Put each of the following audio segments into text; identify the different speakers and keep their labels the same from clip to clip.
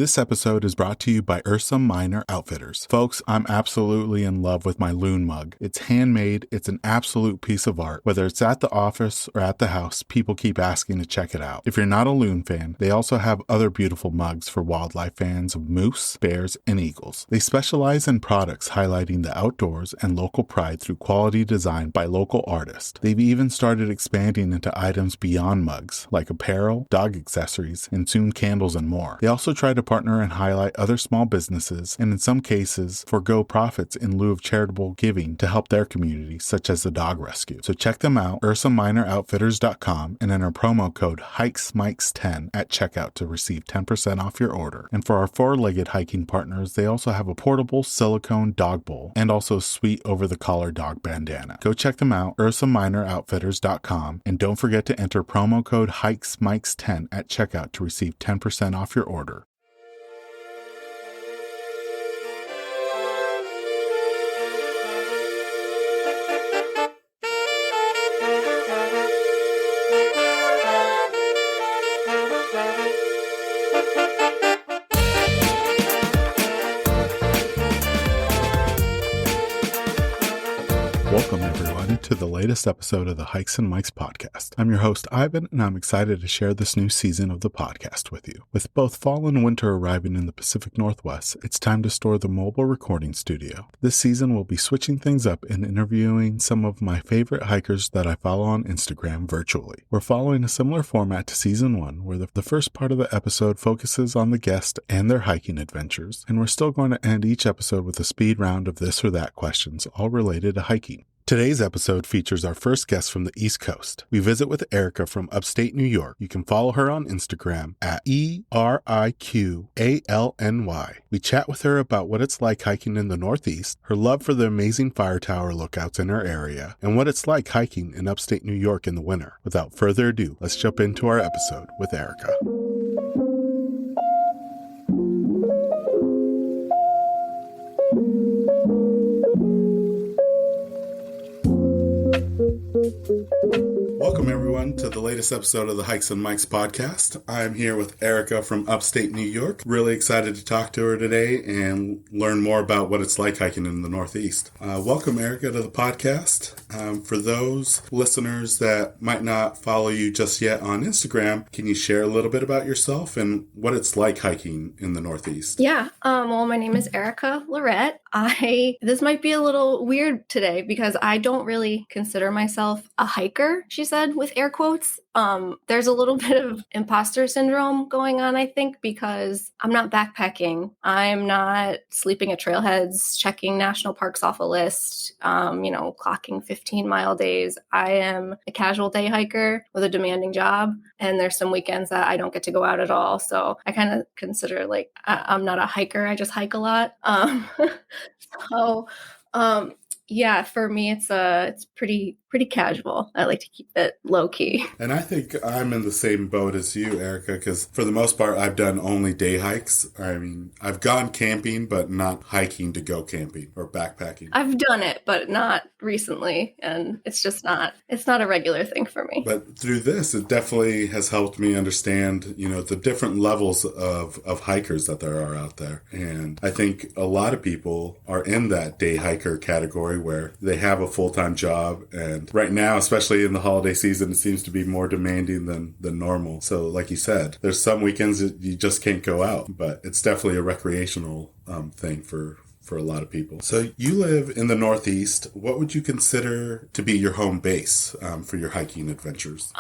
Speaker 1: This episode is brought to you by Ursa Minor Outfitters. Folks, I'm absolutely in love with my loon mug. It's handmade, it's an absolute piece of art. Whether it's at the office or at the house, people keep asking to check it out. If you're not a loon fan, they also have other beautiful mugs for wildlife fans of moose, bears, and eagles. They specialize in products highlighting the outdoors and local pride through quality design by local artists. They've even started expanding into items beyond mugs, like apparel, dog accessories, and soon candles and more. They also try to partner and highlight other small businesses, and in some cases, forego profits in lieu of charitable giving to help their community, such as the dog rescue. So check them out, UrsaMinorOutfitters.com, and enter promo code HikesMikes10 at checkout to receive 10% off your order. And for our four-legged hiking partners, they also have a portable silicone dog bowl and also a sweet over-the-collar dog bandana. Go check them out, UrsaMinorOutfitters.com, and don't forget to enter promo code HikesMikes10 at checkout to receive 10% off your order. Welcome, everyone, to the latest episode of the Hikes and Mikes podcast. I'm your host, Ivan, and I'm excited to share this new season of the podcast with you. With both fall and winter arriving in the Pacific Northwest, it's time to store the mobile recording studio. This season, we'll be switching things up and interviewing some of my favorite hikers that I follow on Instagram virtually. We're following a similar format to season 1, where the first part of the episode focuses on the guest and their hiking adventures, and we're still going to end each episode with a speed round of this or that questions, all related to hiking. Today's episode features our first guest from the East Coast. We visit with Erica from Upstate New York. You can follow her on Instagram at ERIQALNY. We chat with her about what it's like hiking in the Northeast, her love for the amazing fire tower lookouts in her area, and what it's like hiking in Upstate New York in the winter. Without further ado, let's jump into our episode with Erica. Welcome, everyone, to the latest episode of the Hikes and Mikes podcast. I'm here with Erica from Upstate New York. Really excited to talk to her today and learn more about what it's like hiking in the Northeast. Welcome, Erica, to the podcast. For those listeners that might not follow you just yet on Instagram, can you share a little bit about yourself and what it's like hiking in the Northeast?
Speaker 2: Yeah. Well, my name is Erica Lorette. This might be a little weird today because I don't really consider myself a hiker, she said, with air quotes. There's a little bit of imposter syndrome going on, I think, because I'm not backpacking. I'm not sleeping at trailheads, checking national parks off a list, clocking 15-mile days. I am a casual day hiker with a demanding job, and there's some weekends that I don't get to go out at all. So I kind of consider I'm not a hiker. I just hike a lot. Yeah, for me, it's pretty casual. I like to keep it low key.
Speaker 1: And I think I'm in the same boat as you, Erica, because for the most part, I've done only day hikes. I mean, I've gone camping, but not hiking to go camping or backpacking.
Speaker 2: I've done it, but not recently, and it's not a regular thing for me.
Speaker 1: But through this, it definitely has helped me understand, the different levels of hikers that there are out there. And I think a lot of people are in that day hiker category where they have a full-time job, and right now, especially in the holiday season, it seems to be more demanding than normal. So like you said, there's some weekends that you just can't go out, but it's definitely a recreational thing for a lot of people. So you live in the Northeast. What would you consider to be your home base for your hiking adventures?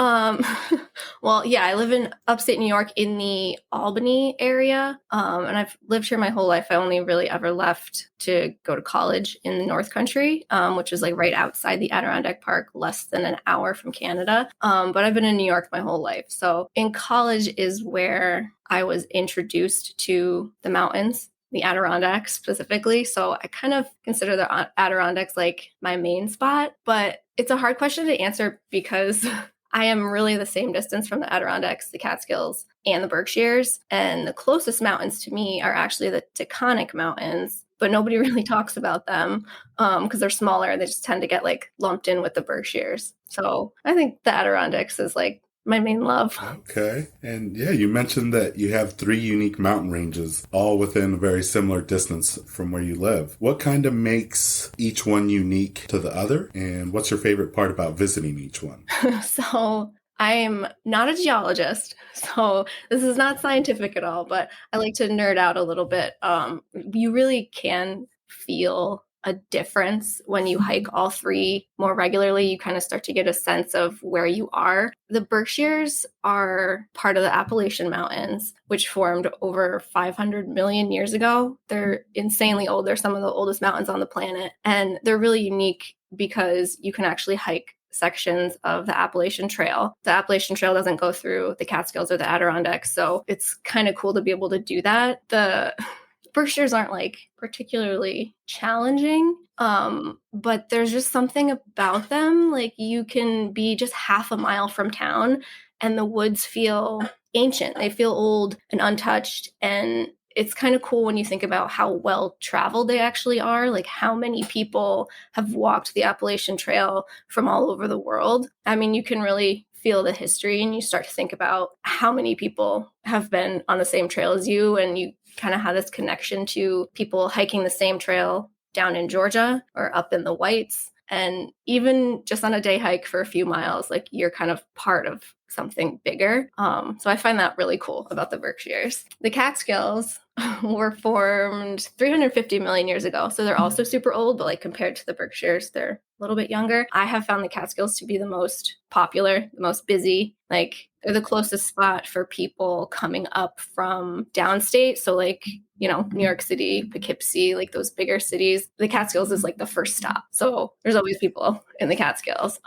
Speaker 2: Well, yeah, I live in upstate New York in the Albany area, and I've lived here my whole life. I only really ever left to go to college in the North Country, which is right outside the Adirondack Park, less than an hour from Canada. But I've been in New York my whole life. So in college is where I was introduced to the mountains, the Adirondacks specifically. So I kind of consider the Adirondacks like my main spot, but it's a hard question to answer because I am really the same distance from the Adirondacks, the Catskills, and the Berkshires. And the closest mountains to me are actually the Taconic Mountains, but nobody really talks about them because they're smaller. They just tend to get lumped in with the Berkshires. So I think the Adirondacks is my main love.
Speaker 1: Okay. And yeah, you mentioned that you have three unique mountain ranges, all within a very similar distance from where you live. What kind of makes each one unique to the other? And what's your favorite part about visiting each one?
Speaker 2: So I'm not a geologist, so this is not scientific at all, but I like to nerd out a little bit. You really can feel a difference when you hike all three more regularly. You kind of start to get a sense of where you are. The Berkshires are part of the Appalachian Mountains, which formed over 500 million years ago. They're insanely old. They're some of the oldest mountains on the planet, and they're really unique because you can actually hike sections of the Appalachian Trail. The Appalachian Trail doesn't go through the Catskills or the Adirondacks, so it's kind of cool to be able to do that. The Berkshires aren't like particularly challenging, but there's just something about them. Like you can be just half a mile from town and the woods feel ancient. They feel old and untouched. And it's kind of cool when you think about how well traveled they actually are, like how many people have walked the Appalachian Trail from all over the world. I mean, you can really feel the history and you start to think about how many people have been on the same trail as you, and you kind of have this connection to people hiking the same trail down in Georgia or up in the Whites. And even just on a day hike for a few miles, like you're kind of part of something bigger. So I find that really cool about the Berkshires. The Catskills were formed 350 million years ago. So they're also super old, but like compared to the Berkshires, they're a little bit younger. I have found the Catskills to be the most popular, the most busy. Like they're the closest spot for people coming up from downstate. So like, you know, New York City, Poughkeepsie, like those bigger cities. The Catskills is like the first stop. So there's always people in the Catskills.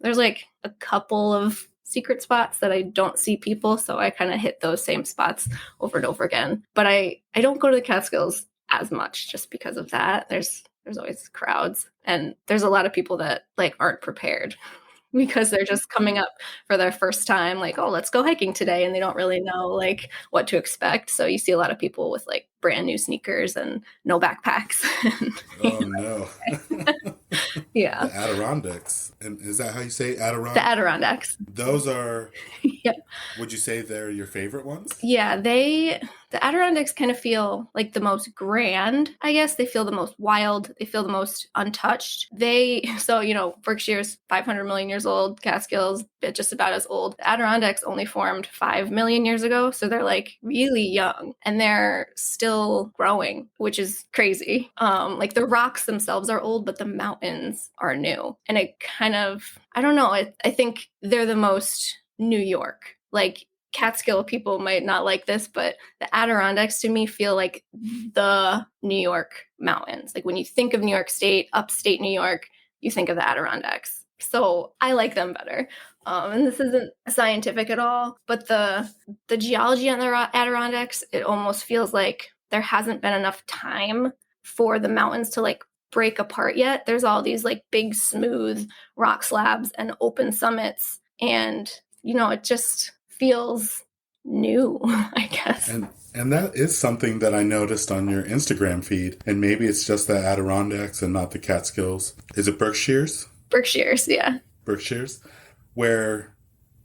Speaker 2: There's like a couple of secret spots that I don't see people. So I kind of hit those same spots over and over again. But I don't go to the Catskills as much just because of that. There's always crowds, and there's a lot of people that like aren't prepared because they're just coming up for their first time, like, oh, let's go hiking today. And they don't really know like what to expect. So you see a lot of people with like brand new sneakers and no backpacks.
Speaker 1: Oh, no.
Speaker 2: Yeah.
Speaker 1: The Adirondacks. And is that how you say Adirondack?
Speaker 2: The Adirondacks.
Speaker 1: Those are,
Speaker 2: Yeah.
Speaker 1: would you say they're your favorite ones?
Speaker 2: Yeah, the Adirondacks kind of feel like the most grand, I guess. They feel the most wild. They feel the most untouched. So, you know, Berkshire's 500 million years old, Catskills, just about as old. The Adirondacks only formed 5 million years ago. So they're like really young and they're still growing, which is crazy. Like the rocks themselves are old, but the mountains are new. And it kind of, I don't know, I think they're the most New York. Like Catskill people might not like this, but the Adirondacks to me feel like the New York mountains. Like when you think of New York State, upstate New York, you think of the Adirondacks. So I like them better. And this isn't scientific at all, but the geology on the Adirondacks, it almost feels like there hasn't been enough time for the mountains to like break apart yet. There's all these like big smooth rock slabs and open summits, and you know, it just feels new, I guess.
Speaker 1: And that is something that I noticed on your Instagram feed. And maybe it's just the Adirondacks and not the Catskills. Is it Berkshires?
Speaker 2: Berkshires, yeah.
Speaker 1: Berkshires, where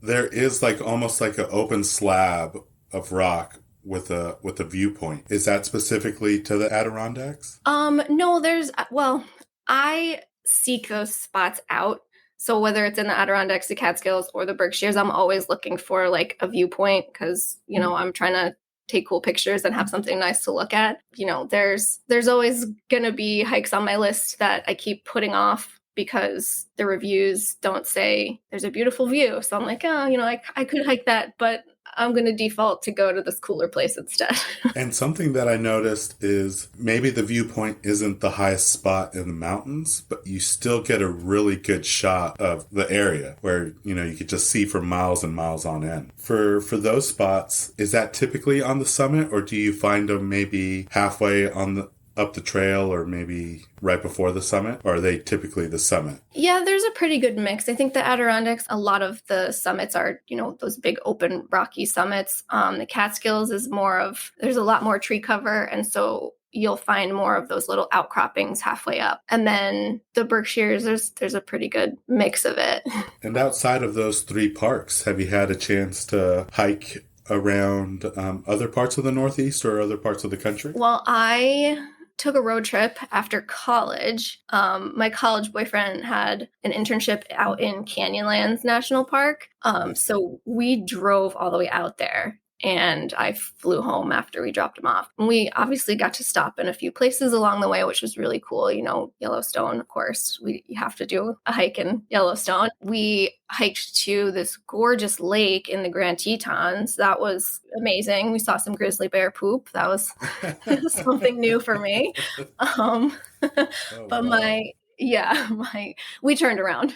Speaker 1: there is like almost like an open slab of rock with a viewpoint. Is that specifically to the Adirondacks?
Speaker 2: No, I seek those spots out. So whether it's in the Adirondacks, the Catskills, or the Berkshires, I'm always looking for like a viewpoint because, you know, I'm trying to take cool pictures and have something nice to look at. You know, there's always going to be hikes on my list that I keep putting off because the reviews don't say there's a beautiful view. So I'm like, oh, you know, I could hike that, but I'm going to default to go to this cooler place instead.
Speaker 1: And something that I noticed is maybe the viewpoint isn't the highest spot in the mountains, but you still get a really good shot of the area where, you know, you could just see for miles and miles on end. For those spots, is that typically on the summit, or do you find them maybe halfway up the trail or maybe right before the summit? Or are they typically the summit?
Speaker 2: Yeah, there's a pretty good mix. I think the Adirondacks, a lot of the summits are, you know, those big open rocky summits. The Catskills is there's a lot more tree cover. And so you'll find more of those little outcroppings halfway up. And then the Berkshires, there's a pretty good mix of it.
Speaker 1: And outside of those three parks, have you had a chance to hike around other parts of the Northeast or other parts of the country?
Speaker 2: Well, I took a road trip after college. My college boyfriend had an internship out in Canyonlands National Park. So we drove all the way out there. And I flew home after we dropped him off. And we obviously got to stop in a few places along the way, which was really cool. You know, Yellowstone, of course, you have to do a hike in Yellowstone. We hiked to this gorgeous lake in the Grand Tetons. That was amazing. We saw some grizzly bear poop. That was something new for me.
Speaker 1: Oh,
Speaker 2: But
Speaker 1: wow.
Speaker 2: we turned around.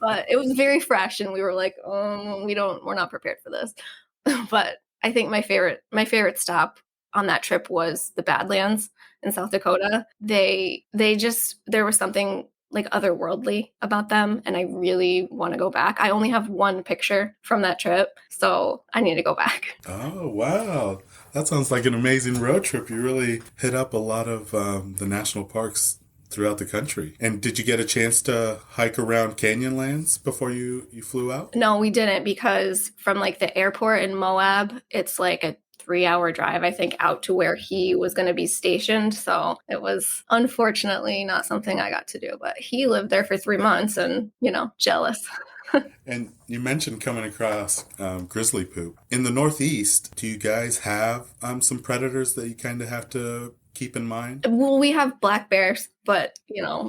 Speaker 2: But it was very fresh, and we were like, we're not prepared for this. But I think my favorite stop on that trip was the Badlands in South Dakota. There was something like otherworldly about them, and I really want to go back. I only have one picture from that trip, so I need to go back.
Speaker 1: Oh, wow. That sounds like an amazing road trip. You really hit up a lot of the national parks throughout the country. And did you get a chance to hike around Canyonlands before you flew out?
Speaker 2: No, we didn't, because from like the airport in Moab, it's like a 3-hour drive, I think, out to where he was going to be stationed. So it was unfortunately not something I got to do, but he lived there for 3 months and, jealous.
Speaker 1: And you mentioned coming across grizzly poop. In the Northeast, do you guys have some predators that you kind of have to keep in mind?
Speaker 2: Well, we have black bears, but,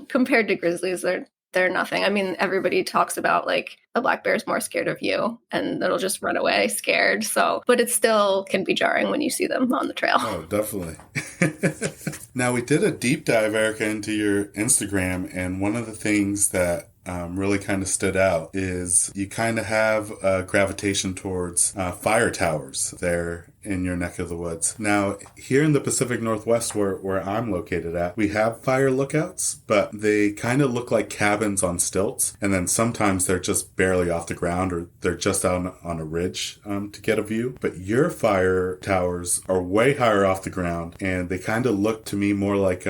Speaker 2: compared to grizzlies, they're nothing. I mean, everybody talks about like a black bear is more scared of you and it'll just run away scared. So, but it still can be jarring when you see them on the trail.
Speaker 1: Oh, definitely. Now, we did a deep dive, Erica, into your Instagram, and one of the things that really kind of stood out is you kind of have a gravitation towards fire towers there in your neck of the woods. Now, here in the Pacific Northwest, where I'm located at, we have fire lookouts, but they kind of look like cabins on stilts. And then sometimes they're just barely off the ground, or they're just out on a ridge to get a view. But your fire towers are way higher off the ground, and they kind of look to me more like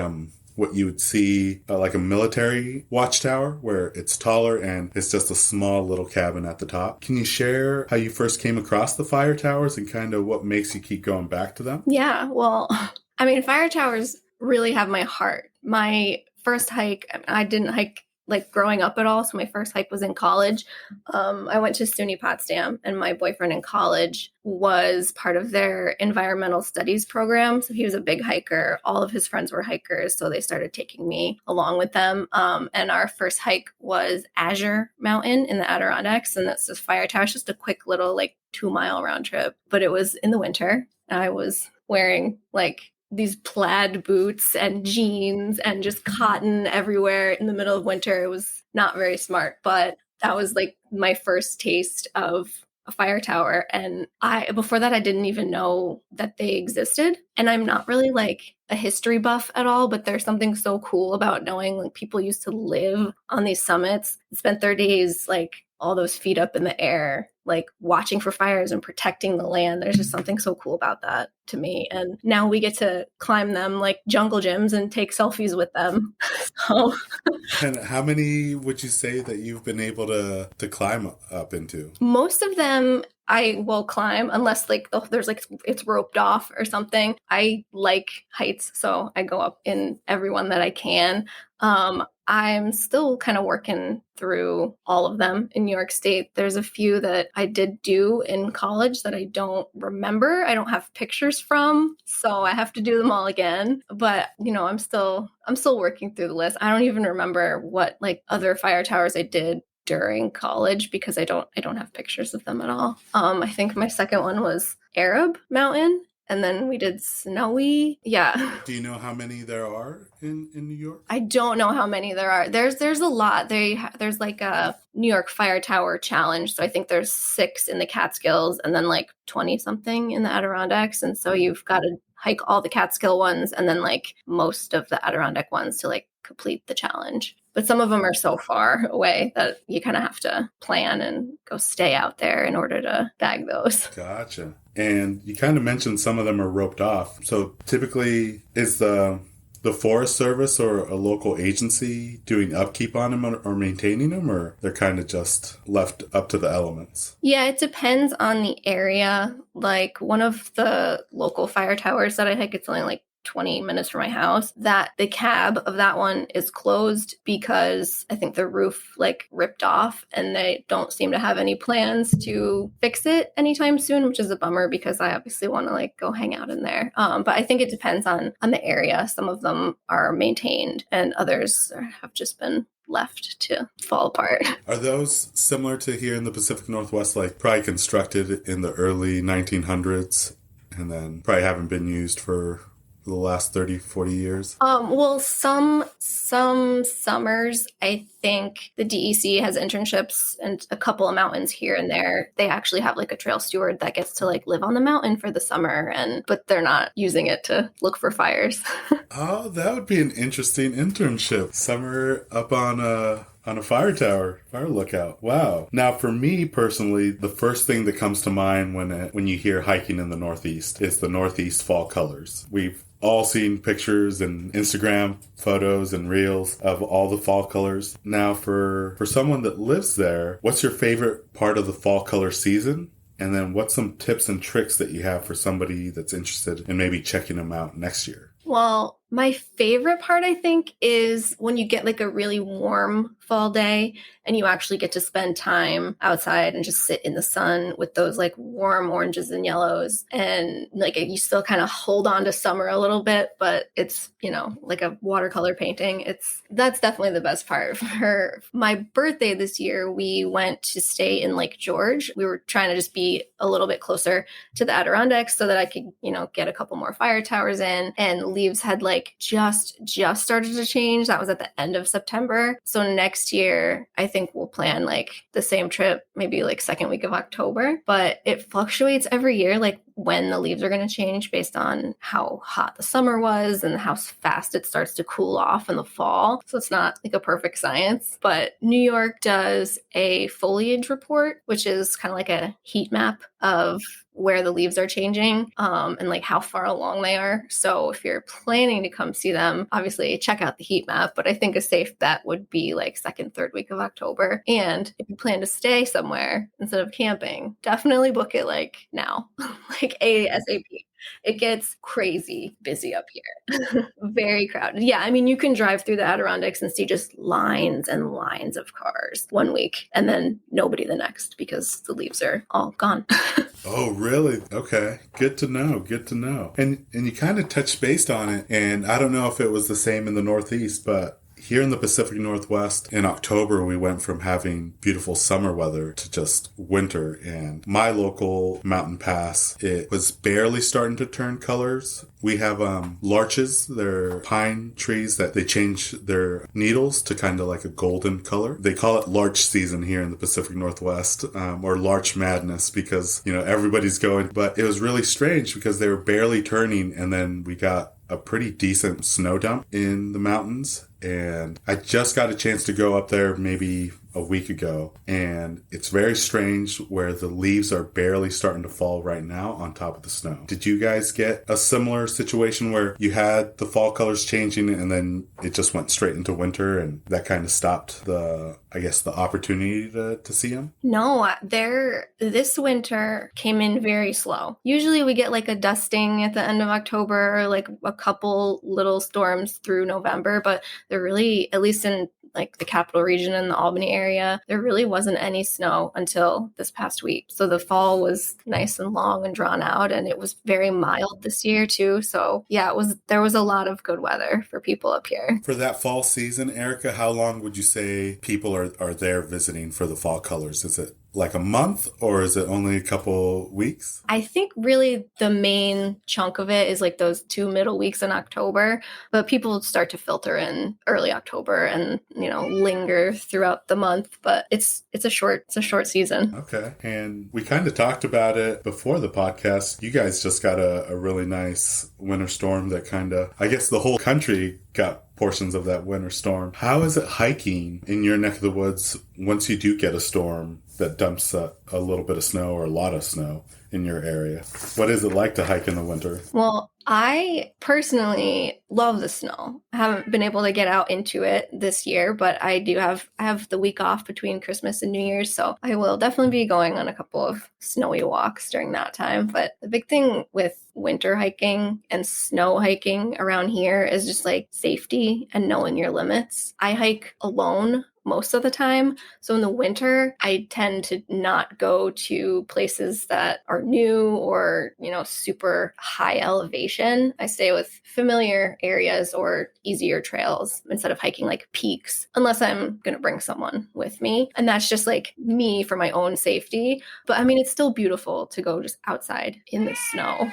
Speaker 1: what you would see like a military watchtower, where it's taller and it's just a small little cabin at the top. Can you share how you first came across the fire towers and kind of what makes you keep going back to them?
Speaker 2: Yeah, well, I mean, fire towers really have my heart. My first hike, I didn't hike like growing up at all. So my first hike was in college. I went to SUNY Potsdam, and my boyfriend in college was part of their environmental studies program. So he was a big hiker. All of his friends were hikers. So they started taking me along with them. And our first hike was Azure Mountain in the Adirondacks. And that's this fire tower. It's just a quick little like 2-mile round trip, but it was in the winter. I was wearing like these plaid boots and jeans and just cotton everywhere in the middle of winter. It was not very smart, but that was like my first taste of a fire tower. And before that, I didn't even know that they existed. And I'm not really like a history buff at all, but there's something so cool about knowing like people used to live on these summits and spent their days like all those feet up in the air, like watching for fires and protecting the land. There's just something so cool about that to me. And now we get to climb them like jungle gyms and take selfies with them. So,
Speaker 1: And how many would you say that you've been able to climb up into?
Speaker 2: most of them I will climb unless like there's like it's roped off or something. I like heights, so I go up in every one that I can. I'm still kind of working through all of them in New York State. There's a few that I did do in college that I don't remember. I don't have pictures from, so I have to do them all again. But, I'm still working through the list. I don't even remember what like other fire towers I did during college because I don't have pictures of them at all. I think my second one was Arab Mountain. And then we did Snowy. Yeah.
Speaker 1: Do you know how many there are in New York?
Speaker 2: I don't know how many there are. There's a lot. There's like a New York Fire Tower Challenge. So I think there's 6 in the Catskills and then like 20 something in the Adirondacks. And so you've got to hike all the Catskill ones and then like most of the Adirondack ones to like complete the challenge. But some of them are so far away that you kind of have to plan and go stay out there in order to bag those.
Speaker 1: Gotcha. And you kind of mentioned some of them are roped off. So typically, is the Forest Service or a local agency doing upkeep on them or maintaining them, or they're kind of just left up to the elements?
Speaker 2: Yeah, it depends on the area. Like one of the local fire towers that I hike, it's only like 20 minutes from my house, that the cab of that one is closed because I think the roof like ripped off and they don't seem to have any plans to fix it anytime soon, which is a bummer because I obviously want to like go hang out in there. But I think it depends on the area. Some of them are maintained and others have just been left to fall apart.
Speaker 1: Are those similar to here in the Pacific Northwest, like probably constructed in the early 1900s and then probably haven't been used for the last 30, 40 years?
Speaker 2: Well, some summers, I think the DEC has internships and a couple of mountains here and there. They actually have like a trail steward that gets to like live on the mountain for the summer, but they're not using it to look for fires.
Speaker 1: Oh, that would be an interesting internship. Summer up on a fire tower, fire lookout. Wow. Now, for me personally, the first thing that comes to mind when you hear hiking in the Northeast is the Northeast fall colors. We've all seen pictures and Instagram photos and reels of all the fall colors. Now, for someone that lives there, what's your favorite part of the fall color season? And then what's some tips and tricks that you have for somebody that's interested in maybe checking them out next year?
Speaker 2: Well, my favorite part, I think, is when you get like a really warm fall day and you actually get to spend time outside and just sit in the sun with those like warm oranges and yellows. And like you still kind of hold on to summer a little bit, but it's, like a watercolor painting. That's definitely the best part. For my birthday this year, we went to stay in Lake George. We were trying to just be a little bit closer to the Adirondacks so that I could, get a couple more fire towers in, and leaves had like just started to change. That was at the end of September. So next year, I think we'll plan like the same trip, maybe like second week of October, but it fluctuates every year, like when the leaves are going to change based on how hot the summer was and how fast it starts to cool off in the fall. So it's not like a perfect science, but New York does a foliage report, which is kind of like a heat map of where the leaves are changing and like how far along they are. So if you're planning to come see them, obviously check out the heat map, but I think a safe bet would be like second, third week of October. And if you plan to stay somewhere instead of camping, definitely book it like now, like ASAP. It gets crazy busy up here. Very crowded. Yeah, I mean, you can drive through the Adirondacks and see just lines and lines of cars one week and then nobody the next because the leaves are all gone.
Speaker 1: Oh, really? Okay. Good to know. Good to know. And you kind of touched base on it, and I don't know if it was the same in the Northeast, but here in the Pacific Northwest, in October, we went from having beautiful summer weather to just winter. And my local mountain pass, it was barely starting to turn colors. We have larches, they're pine trees that they change their needles to kind of like a golden color. They call it larch season here in the Pacific Northwest, or larch madness, because, everybody's going. But it was really strange because they were barely turning, and then we got a pretty decent snow dump in the mountains. And I just got a chance to go up there maybe a week ago, and it's very strange where the leaves are barely starting to fall right now on top of the snow. Did you guys get a similar situation where you had the fall colors changing and then it just went straight into winter, and that kind of stopped the opportunity to see them?
Speaker 2: No, this winter came in very slow. Usually we get like a dusting at the end of October, like a couple little storms through November, but there really, at least in like the capital region and the Albany area, there really wasn't any snow until this past week. So the fall was nice and long and drawn out, and it was very mild this year too. So yeah, there was a lot of good weather for people up here.
Speaker 1: For that fall season, Erica, how long would you say people are there visiting for the fall colors? Is it like a month, or is it only a couple weeks?
Speaker 2: I think really the main chunk of it is like those 2 middle weeks in October, but people start to filter in early October and, linger throughout the month, but it's a short season.
Speaker 1: Okay. And we kind of talked about it before the podcast. You guys just got a really nice winter storm that I guess the whole country got portions of that winter storm. How is it hiking in your neck of the woods once you do get a storm that dumps a little bit of snow or a lot of snow? in your area. What is it like to hike in the winter?
Speaker 2: Well, I personally love the snow. I haven't been able to get out into it this year, but I have the week off between Christmas and New Year's, so I will definitely be going on a couple of snowy walks during that time. But the big thing with winter hiking and snow hiking around here is just like safety and knowing your limits. I hike alone most of the time. So in the winter, I tend to not go to places that are new or, super high elevation. I stay with familiar areas or easier trails instead of hiking like peaks, unless I'm going to bring someone with me. And that's just like me for my own safety. But I mean, it's still beautiful to go just outside in the snow.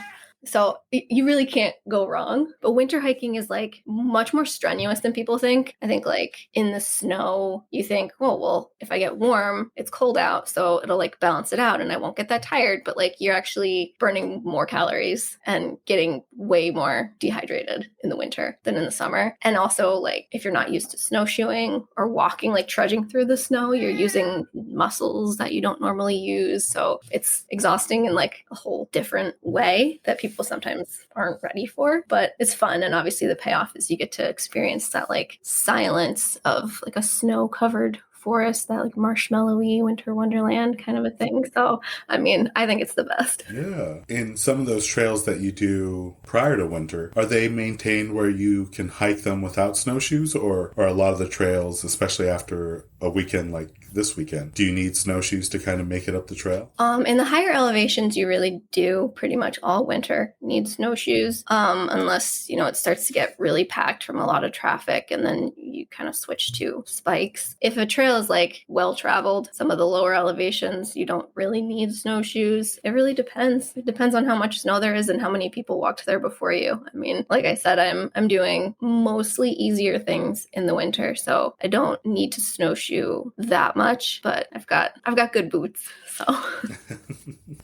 Speaker 2: So you really can't go wrong. But winter hiking is like much more strenuous than people think. I think like in the snow, you think, oh, well, if I get warm, it's cold out. So it'll like balance it out and I won't get that tired. But like you're actually burning more calories and getting way more dehydrated in the winter than in the summer. And also like if you're not used to snowshoeing or walking, like trudging through the snow, you're using muscles that you don't normally use. So it's exhausting in like a whole different way that people sometimes aren't ready for, but it's fun. And obviously the payoff is you get to experience that like silence of like a snow covered forest, that like marshmallowy winter wonderland kind of a thing. So, I mean, I think it's the best.
Speaker 1: Yeah. In some of those trails that you do prior to winter, are they maintained where you can hike them without snowshoes, or are a lot of the trails, especially after a weekend like this weekend, do you need snowshoes to kind of make it up the trail?
Speaker 2: In the higher elevations, you really do pretty much all winter need snowshoes, unless, it starts to get really packed from a lot of traffic and then you kind of switch to spikes. If a trail is like well-traveled, some of the lower elevations, you don't really need snowshoes. It really depends. It depends on how much snow there is and how many people walked there before you. I mean, like I said, I'm doing mostly easier things in the winter, so I don't need to snowshoe that much, but I've got good boots, so.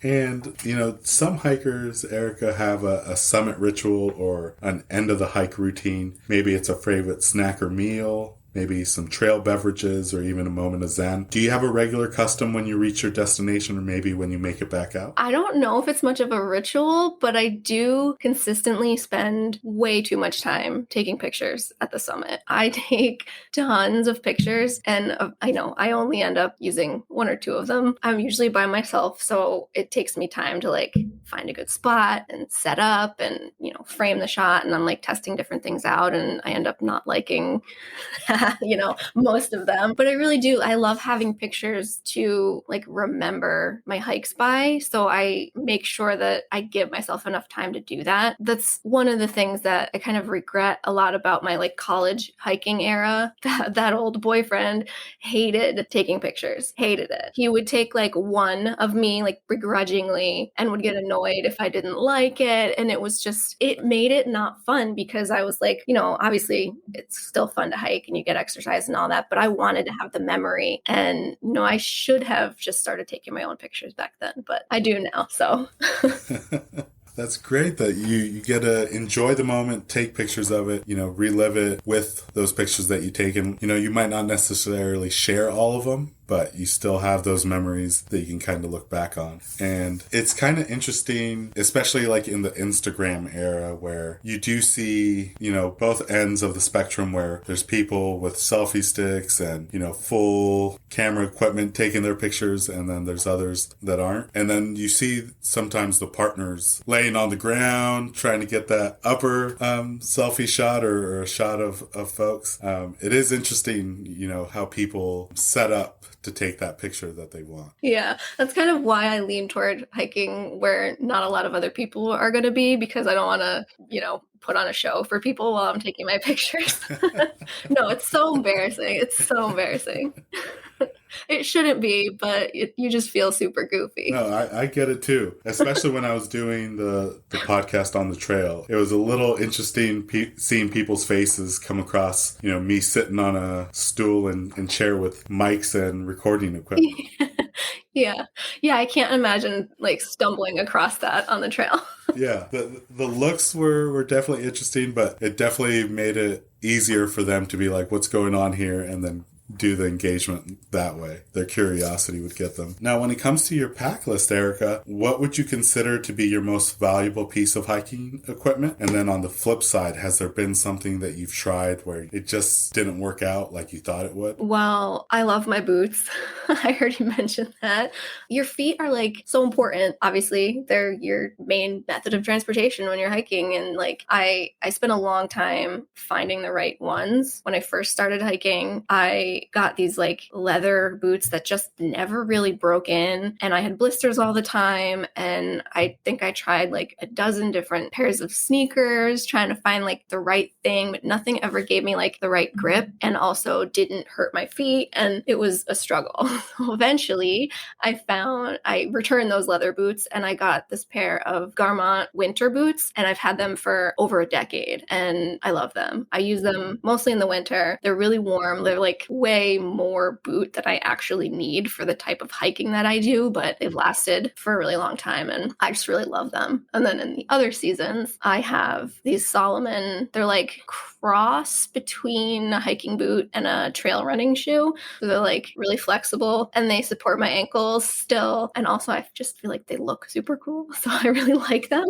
Speaker 1: And, some hikers, Erica, have a summit ritual or an end of the hike routine. Maybe it's a favorite snack or meal, maybe some trail beverages, or even a moment of zen. Do you have a regular custom when you reach your destination, or maybe when you make it back out?
Speaker 2: I don't know if it's much of a ritual, but I do consistently spend way too much time taking pictures at the summit. I take tons of pictures, and I know I only end up using one or two of them. I'm usually by myself, so it takes me time to like find a good spot and set up and, frame the shot. And I'm like testing different things out, and I end up not liking most of them. But I really do. I love having pictures to like remember my hikes by. So I make sure that I give myself enough time to do that. That's one of the things that I kind of regret a lot about my like college hiking era. That old boyfriend hated taking pictures, hated it. He would take like one of me like begrudgingly and would get annoyed if I didn't like it. And it made it not fun because I was like, obviously it's still fun to hike and you get exercise and all that, but I wanted to have the memory. And, I should have just started taking my own pictures back then, but I do now, so.
Speaker 1: That's great that you get to enjoy the moment, take pictures of it, relive it with those pictures that you take. And, you might not necessarily share all of them, but you still have those memories that you can kind of look back on. And it's kind of interesting, especially like in the Instagram era, where you do see, both ends of the spectrum, where there's people with selfie sticks and, full camera equipment taking their pictures, and then there's others that aren't. And then you see sometimes the partners laying on the ground trying to get that upper selfie shot or a shot of folks. It is interesting, how people set up to take that picture that they want.
Speaker 2: Yeah, that's kind of why I lean toward hiking where not a lot of other people are going to be, because I don't want to, put on a show for people while I'm taking my pictures. No, it's so embarrassing. It's so embarrassing. It shouldn't be, but you just feel super goofy.
Speaker 1: No, I get it too. Especially when I was doing the podcast on the trail. It was a little interesting seeing people's faces come across, me sitting on a stool and chair with mics and recording equipment.
Speaker 2: Yeah. I can't imagine like stumbling across that on the trail.
Speaker 1: Yeah, the looks were definitely interesting, but it definitely made it easier for them to be like, what's going on here? And then do the engagement that way. Their curiosity would get them. Now, when it comes to your pack list, Erica, what would you consider to be your most valuable piece of hiking equipment? And then on the flip side, has there been something that you've tried where it just didn't work out like you thought it would?
Speaker 2: Well, I love my boots. I heard you mention that. Your feet are like so important. Obviously, they're your main method of transportation when you're hiking. And like I spent a long time finding the right ones. When I first started hiking, I got these like leather boots that just never really broke in. And I had blisters all the time. And I think I tried like a dozen different pairs of sneakers, trying to find like the right thing, but nothing ever gave me like the right grip and also didn't hurt my feet. And it was a struggle. Eventually, I returned those leather boots and I got this pair of Garmont winter boots, and I've had them for over a decade and I love them. I use them mostly in the winter. They're really warm. They're like way more boot than I actually need for the type of hiking that I do, but they've lasted for a really long time and I just really love them. And then in the other seasons, I have these Salomon. They're like cross between a hiking boot and a trail running shoe. So they're like really flexible and they support my ankles still. And also I just feel like they look super cool. So I really like them.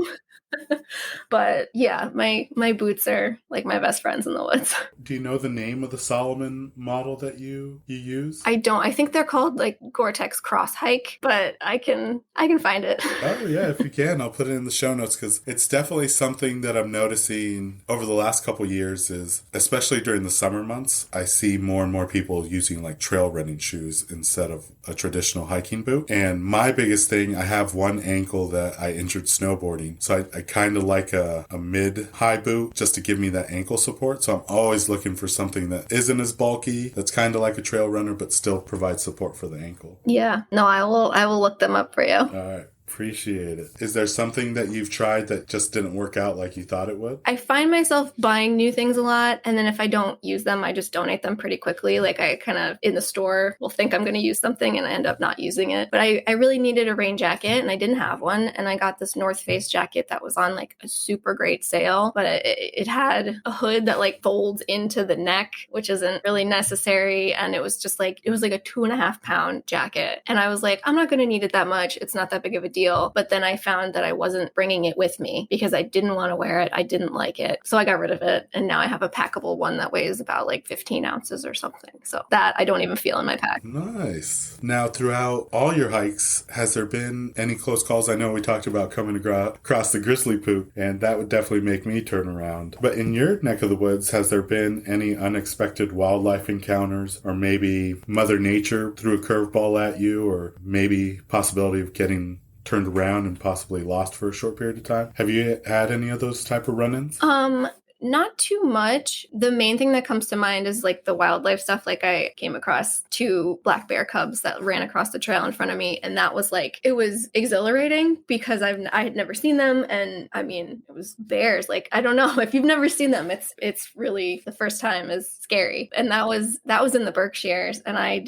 Speaker 2: But yeah, my boots are like my best friends in the woods.
Speaker 1: Do you know the name of the Solomon model that you use?
Speaker 2: I don't. I think they're called like Gore-Tex Cross Hike, but I can find it.
Speaker 1: Oh yeah, if you can, I'll put it in the show notes because it's definitely something that I'm noticing over the last couple years is, especially during the summer months, I see more and more people using like trail running shoes instead of a traditional hiking boot. And my biggest thing, I have one ankle that I injured snowboarding. So I kind of like a mid-high boot just to give me that ankle support. So I'm always looking for something that isn't as bulky, that's kind of like a trail runner, but still provides support for the ankle.
Speaker 2: Yeah. No, I will look them up for you.
Speaker 1: All right. Appreciate it. Is there something that you've tried that just didn't work out like you thought it would?
Speaker 2: I find myself buying new things a lot, and then if I don't use them, I just donate them pretty quickly. Like I kind of in the store will think I'm going to use something and I end up not using it. But I really needed a rain jacket and I didn't have one, and I got this North Face jacket that was on like a super great sale, but it had a hood that like folds into the neck, which isn't really necessary, and it was like a 2.5 pound jacket, and I was like, I'm not going to need it that much. It's not that big of a deal. But then I found that I wasn't bringing it with me because I didn't want to wear it. I didn't like it. So I got rid of it. And now I have a packable one that weighs about like 15 ounces or something. So that I don't even feel in my pack.
Speaker 1: Nice. Now, throughout all your hikes, has there been any close calls? I know we talked about coming across the grizzly poop, and that would definitely make me turn around. But in your neck of the woods, has there been any unexpected wildlife encounters, or maybe Mother Nature threw a curveball at you, or maybe possibility of getting turned around and possibly lost for a short period of time? Have you had any of those type of run-ins?
Speaker 2: Not too much. The main thing that comes to mind is like the wildlife stuff. Like I came across 2 black bear cubs that ran across the trail in front of me. And that was like, it was exhilarating because I had never seen them. And I mean, it was bears. Like, I don't know if you've never seen them, it's really the first time is scary. And that was in the Berkshires. And I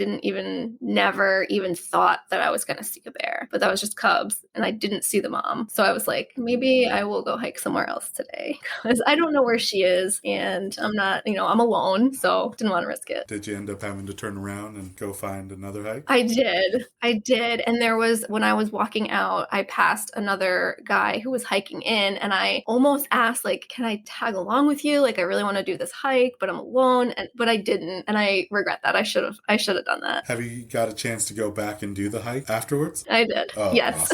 Speaker 2: never even thought that I was going to see a bear, but that was just cubs and I didn't see the mom. So I was like, maybe I will go hike somewhere else today because I don't know where she is and I'm not, I'm alone, so didn't want to risk it.
Speaker 1: Did you end up having to turn around and go find another hike?
Speaker 2: I did. And when I was walking out, I passed another guy who was hiking in and I almost asked like, can I tag along with you? Like I really want to do this hike, but I'm alone. But I didn't. And I regret that. I should have done that.
Speaker 1: Have you got a chance to go back and do the hike afterwards?
Speaker 2: I did. Oh, yes.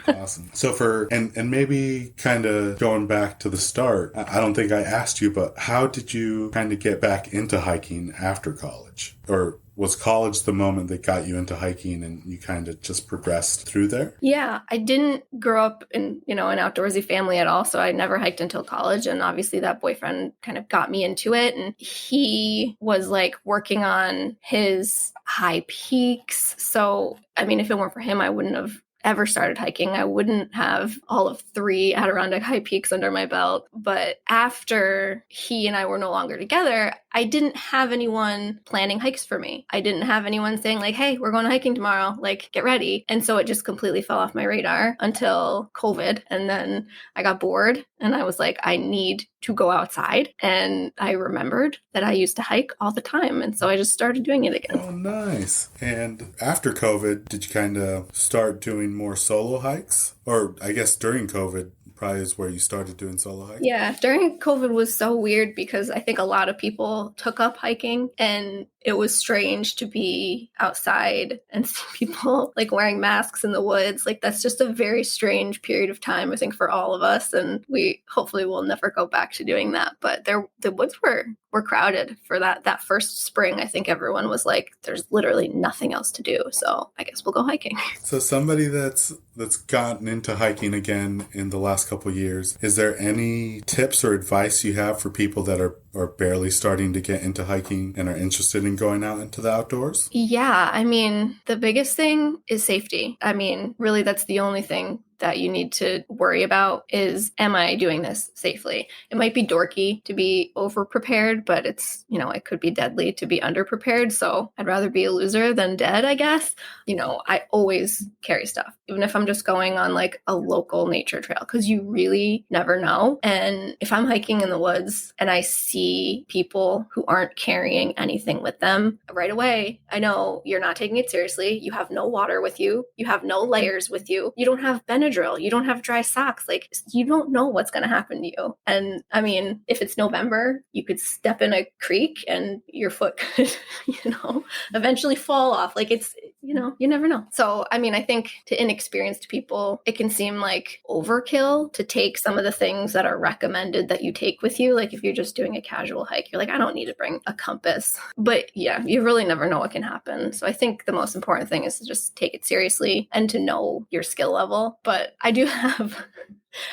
Speaker 1: Awesome. So and maybe kind of going back to the start, I don't think I asked you, but how did you kind of get back into hiking after college? Or was college the moment that got you into hiking and you kind of just progressed through there?
Speaker 2: Yeah, I didn't grow up in, an outdoorsy family at all. So I never hiked until college. And obviously that boyfriend kind of got me into it. And he was like working on his high peaks. So, I mean, if it weren't for him, I wouldn't have ever started hiking. I wouldn't have all of 3 Adirondack high peaks under my belt. But after he and I were no longer together, I didn't have anyone planning hikes for me. I didn't have anyone saying like, hey, we're going hiking tomorrow, like get ready. And so it just completely fell off my radar until COVID. And then I got bored and I was like, I need to go outside. And I remembered that I used to hike all the time. And so I just started doing it again.
Speaker 1: Oh, nice. And after COVID, did you kind of start doing more solo hikes? Or I guess during COVID probably is where you started doing solo hiking?
Speaker 2: Yeah, during COVID was so weird because I think a lot of people took up hiking, and it was strange to be outside and see people like wearing masks in the woods. Like that's just a very strange period of time, I think, for all of us. And we hopefully will never go back to doing that. But the woods were crowded for that first spring. I think everyone was like, there's literally nothing else to do. So I guess we'll go hiking.
Speaker 1: So somebody that's gotten into hiking again in the last couple of years, is there any tips or advice you have for people that are barely starting to get into hiking and are interested in going out into the outdoors?
Speaker 2: Yeah, I mean, the biggest thing is safety. I mean, really, that's the only thing that you need to worry about is, am I doing this safely? It might be dorky to be over prepared, but it's, it could be deadly to be underprepared. So I'd rather be a loser than dead, I guess. I always carry stuff, even if I'm just going on like a local nature trail, because you really never know. And if I'm hiking in the woods and I see people who aren't carrying anything with them, right away, I know you're not taking it seriously. You have no water with you. You have no layers with you. You don't have Benadryl. You don't have dry socks. Like, you don't know what's going to happen to you. And I mean, if it's November, you could step in a creek and your foot could, eventually fall off. Like it's, you never know. So, I mean, I think to inexperienced people, it can seem like overkill to take some of the things that are recommended that you take with you. Like if you're just doing a casual hike, you're like, I don't need to bring a compass. But yeah, you really never know what can happen. So I think the most important thing is to just take it seriously and to know your skill level. But I do have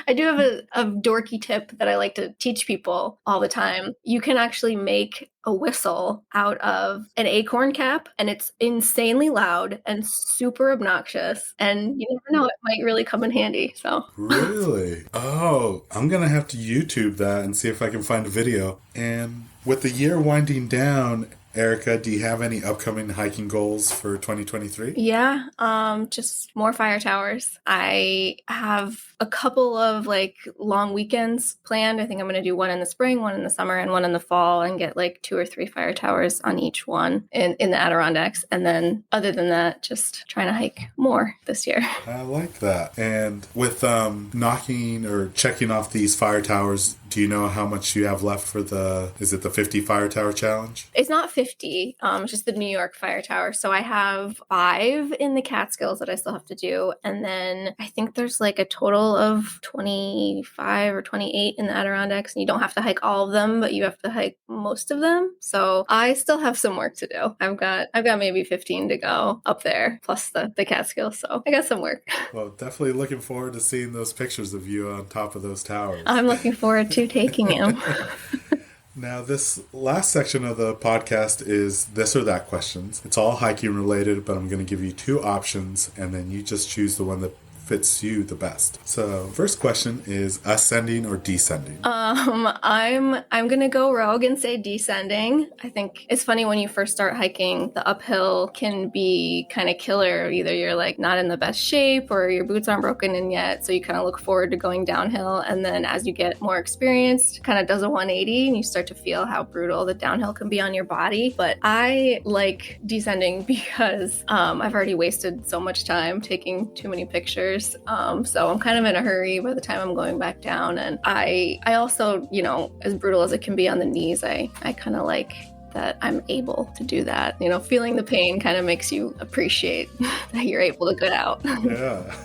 Speaker 2: a dorky tip that I like to teach people all the time. You can actually make a whistle out of an acorn cap, and it's insanely loud and super obnoxious. And you never know, it might really come in handy. So
Speaker 1: really? Oh, I'm going to have to YouTube that and see if I can find a video. And with the year winding down, Erica, do you have any upcoming hiking goals for 2023?
Speaker 2: Yeah, just more fire towers. I have a couple of like long weekends planned. I think I'm going to do one in the spring, one in the summer, and one in the fall, and get like 2 or 3 fire towers on each one in the Adirondacks. And then other than that, just trying to hike more this year.
Speaker 1: I like that. And with knocking or checking off these fire towers, do you know how much you have left for is it the 50 fire tower challenge?
Speaker 2: It's not 50, it's just the New York fire tower. So I have 5 in the Catskills that I still have to do. And then I think there's like a total of 25 or 28 in the Adirondacks. And you don't have to hike all of them, but you have to hike most of them. So I still have some work to do. I've got maybe 15 to go up there, plus the Catskills. So I got some work.
Speaker 1: Well, definitely looking forward to seeing those pictures of you on top of those towers.
Speaker 2: I'm looking forward to taking you.
Speaker 1: Now, this last section of the podcast is this or that questions. It's all hiking related, but I'm going to give you 2 options, and then you just choose the one that fits you the best. So, first question is ascending or descending?
Speaker 2: I'm gonna go rogue and say descending. I think it's funny when you first start hiking, the uphill can be kind of killer. Either you're like not in the best shape or your boots aren't broken in yet, so you kind of look forward to going downhill. And then as you get more experienced, kind of does a 180 and you start to feel how brutal the downhill can be on your body. But I like descending because I've already wasted so much time taking too many pictures. So I'm kind of in a hurry by the time I'm going back down. And I also, as brutal as it can be on the knees, I kind of like that I'm able to do that. Feeling the pain kind of makes you appreciate that you're able to get out.
Speaker 1: Yeah.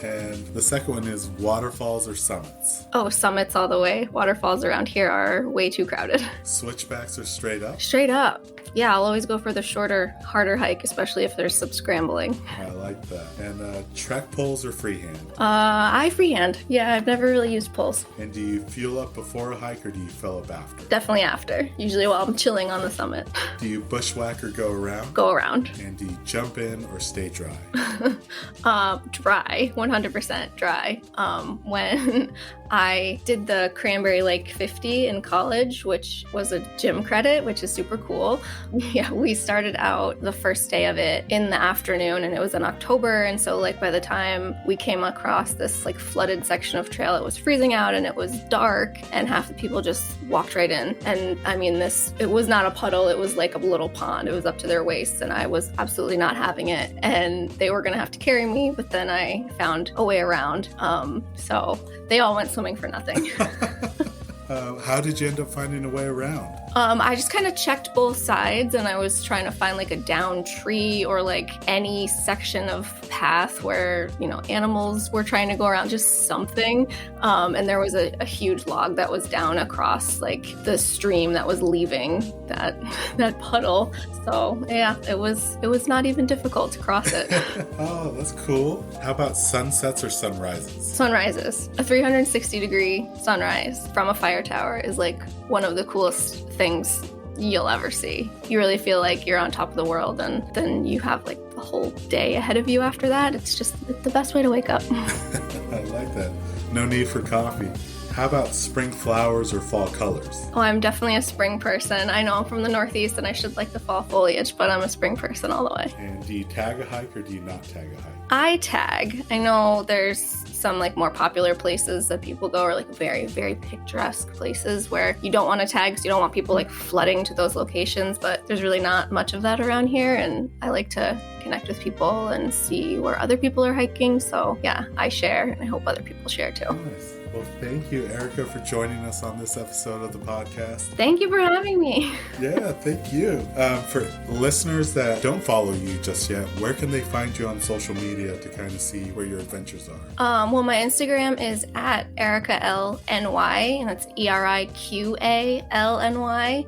Speaker 1: And the second one is waterfalls or summits?
Speaker 2: Oh, summits all the way. Waterfalls around here are way too crowded.
Speaker 1: Switchbacks or straight up?
Speaker 2: Straight up. Yeah, I'll always go for the shorter, harder hike, especially if there's some scrambling.
Speaker 1: I like that. And trek poles or freehand?
Speaker 2: I freehand. Yeah, I've never really used poles.
Speaker 1: And do you fuel up before a hike or do you fill up after?
Speaker 2: Definitely after. Usually while I'm chilling on the summit.
Speaker 1: Do you bushwhack or go around?
Speaker 2: Go around.
Speaker 1: And do you jump in or stay dry?
Speaker 2: Dry. 100% dry. When I did the Cranberry Lake 50 in college, which was a gym credit, which is super cool. Yeah, we started out the first day of it in the afternoon, and it was in October. And so like by the time we came across this like flooded section of trail, it was freezing out and it was dark, and half the people just walked right in. And I mean, it was not a puddle, it was like a little pond. It was up to their waists, and I was absolutely not having it. And they were gonna have to carry me, but then I found a way around. So they all went swimming for nothing.
Speaker 1: How did you end up finding a way around?
Speaker 2: I just kind of checked both sides, and I was trying to find like a down tree or like any section of path where, you know, animals were trying to go around, just something. And there was a huge log that was down across like the stream that was leaving that puddle. So yeah, it was not even difficult to cross it.
Speaker 1: Oh, that's cool. How about sunsets or sunrises?
Speaker 2: Sunrises. A 360-degree sunrise from a fire tower is like one of the coolest things you'll ever see. You really feel like you're on top of the world, and then you have like the whole day ahead of you after that. It's just the best way to wake up.
Speaker 1: I like that. No need for coffee. How about spring flowers or fall colors?
Speaker 2: Oh, I'm definitely a spring person. I know I'm from the Northeast and I should like the fall foliage, but I'm a spring person all the way.
Speaker 1: And do you tag a hike or do you not tag a hike?
Speaker 2: I tag. I know there's some like more popular places that people go, or like very, very picturesque places where you don't want to tag, so you don't want people like flooding to those locations, but there's really not much of that around here, and I like to connect with people and see where other people are hiking. So yeah, I share, and I hope other people share too.
Speaker 1: Nice. Well, thank you, Erica, for joining us on this episode of the podcast.
Speaker 2: Thank you for having me.
Speaker 1: Yeah, thank you. For listeners that don't follow you just yet, where can they find you on social media to kind of see where your adventures are?
Speaker 2: Well, my Instagram is at EricaLNY, and that's EriqaLNY,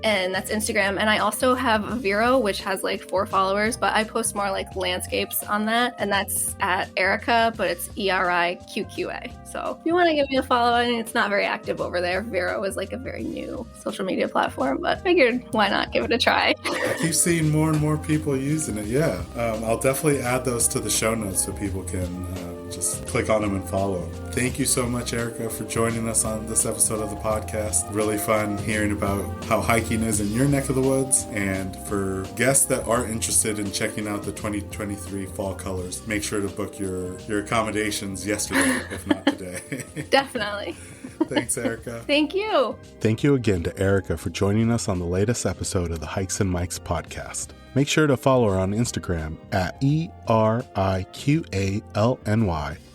Speaker 2: and that's Instagram. And I also have a Vero, which has like 4 followers, but I post more like landscapes on that, and that's at Erica, but it's ERIQQA. So if you want to give me a follow, I mean, it's not very active over there. Vero is like a very new social media platform, but figured why not give it a try.
Speaker 1: I keep seeing more and more people using it. Yeah. I'll definitely add those to the show notes so people can just click on them and follow them. Thank you so much, Erica, for joining us on this episode of the podcast. Really fun hearing about how hiking is in your neck of the woods. And for guests that are interested in checking out the 2023 fall colors, make sure to book your accommodations yesterday, if not today.
Speaker 2: Definitely.
Speaker 1: Thanks, Erica.
Speaker 2: Thank you.
Speaker 1: Thank you again to Erica for joining us on the latest episode of the Hikes and Mikes podcast. Make sure to follow her on Instagram at ERIQALNY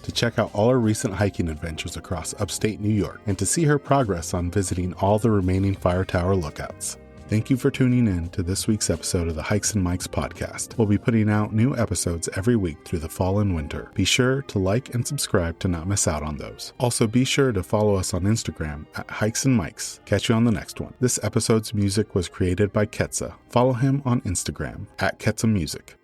Speaker 1: to check out all her recent hiking adventures across upstate New York and to see her progress on visiting all the remaining fire tower lookouts. Thank you for tuning in to this week's episode of the Hikes and Mikes podcast. We'll be putting out new episodes every week through the fall and winter. Be sure to like and subscribe to not miss out on those. Also, be sure to follow us on Instagram at Hikes and Mikes. Catch you on the next one. This episode's music was created by Ketsa. Follow him on Instagram at Ketsa Music.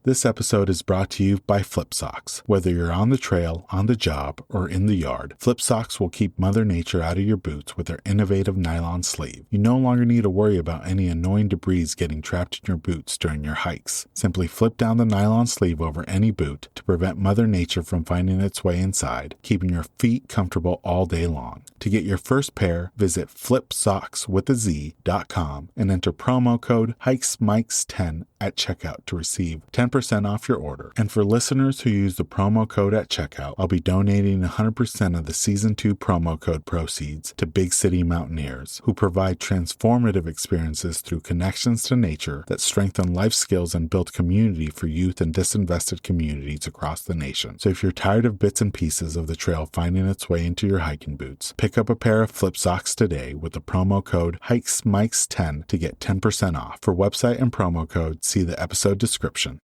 Speaker 1: This episode is brought to you by Flip Socks. Whether you're on the trail, on the job, or in the yard, Flip Socks will keep Mother Nature out of your boots with their innovative nylon sleeve. You no longer need to worry about any annoying debris getting trapped in your boots during your hikes. Simply flip down the nylon sleeve over any boot to prevent Mother Nature from finding its way inside, keeping your feet comfortable all day long. To get your first pair, visit flipsockswithaz.com and enter promo code HikesMikes10 at checkout to receive 10% off your order. And for listeners who use the promo code at checkout, I'll be donating 100% of the Season 2 promo code proceeds to Big City Mountaineers, who provide transformative experiences through connections to nature that strengthen life skills and build community for youth and disinvested communities across the nation. So if you're tired of bits and pieces of the trail finding its way into your hiking boots, pick up a pair of Flip Socks today with the promo code HikesMikes10 to get 10% off. For website and promo code, see the episode description.